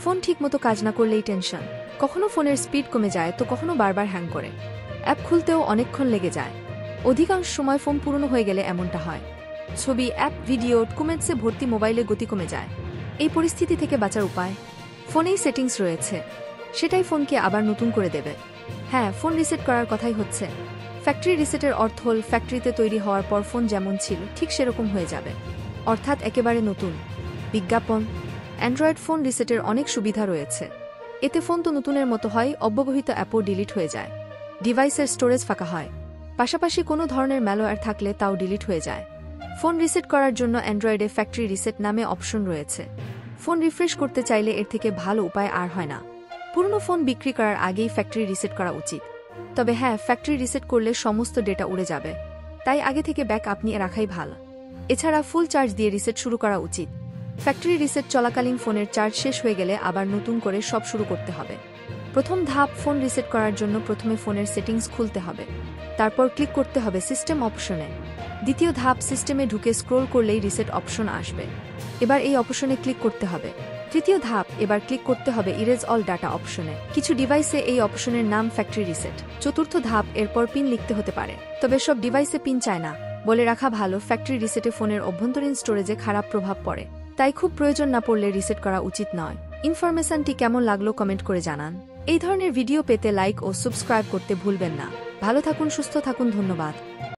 Phone ঠিকমতো কাজ না করলেই টেনশন। কখনো ফোনের স্পিড কমে যায় তো কখনো বারবার হ্যাং করে। অ্যাপ খুলতেও অনেকক্ষণ লেগে যায়। অধিকাংশ সময় ফোন পুরনো হয়ে গেলে এমনটা হয়। ছবি, অ্যাপ, ভিডিও, ডকুমেন্টসে ভর্তি মোবাইলে গতি কমে যায়। এই পরিস্থিতি থেকে বাঁচার উপায়? ফোনেই সেটিংস রয়েছে, সেটাই ফোনকে আবার নতুন করে দেবে। হ্যাঁ, ফোন রিসেট করার কথাই হচ্ছে। ফ্যাক্টরি রিসেটের অর্থ হল ফ্যাক্টরিতে তৈরি হওয়ার পর ফোন যেমন ছিল ঠিক সেরকম হয়ে যাবে, অর্থাৎ একেবারে নতুন। বিজ্ঞাপন: অ্যান্ড্রয়েড ফোন রিসেটের অনেক সুবিধা রয়েছে। এতে ফোন তো নতুনের মতো হয়, অব্যবহৃত অ্যাপও ডিলিট হয়ে যায়। ডিভাইসের স্টোরেজ ফাঁকা হয়, পাশাপাশি কোনো ধরনের ম্যালওয়্যার থাকলে তাও ডিলিট হয়ে যায়। ফোন রিসেট করার জন্য অ্যান্ড্রয়েডে ফ্যাক্টরি রিসেট নামে অপশন রয়েছে। ফোন রিফ্রেশ করতে চাইলে এর থেকে ভালো উপায় আর হয় না। পুরনো ফোন বিক্রি করার আগেই ফ্যাক্টরি রিসেট করা উচিত। তবে হ্যাঁ, ফ্যাক্টরি রিসেট করলে সমস্ত ডেটা উড়ে যাবে, তাই আগে থেকে ব্যাক আপ নিয়ে রাখাই ভালো। এছাড়া ফুল চার্জ দিয়ে রিসেট শুরু করা উচিত। ফ্যাক্টরি রিসেট চলাকালীন ফোনের চার্জ শেষ হয়ে গেলে আবার নতুন করে সব শুরু করতে হবে। প্রথম ধাপ, ফোন রিসেট করার জন্য প্রথমে ফোনের সেটিংস খুলতে হবে, তারপর ক্লিক করতে হবে সিস্টেম অপশনে। দ্বিতীয় ধাপ, সিস্টেমে ঢুকে স্ক্রোল করলেই রিসেট অপশন আসবে, এবার এই অপশনে ক্লিক করতে হবে। তৃতীয় ধাপ, এবার ক্লিক করতে হবে ইরেজ অল ডাটা অপশনে। কিছু ডিভাইসে এই অপশনের নাম ফ্যাক্টরি রিসেট। চতুর্থ ধাপ, এরপর পিন লিখতে হতে পারে, তবে সব ডিভাইসে পিন চায় না। বলে রাখা ভালো, ফ্যাক্টরি রিসেটে ফোনের অভ্যন্তরীণ স্টোরেজে খারাপ প্রভাব পড়ে, তাই খুব প্রয়োজন না পড়লে রিসেট করা উচিত নয়। ইনফরমেশনটি কেমন লাগলো কমেন্ট করে জানান। এই ধরনের ভিডিও পেতে লাইক ও সাবস্ক্রাইব করতে ভুলবেন না। ভালো থাকুন, সুস্থ থাকুন, ধন্যবাদ।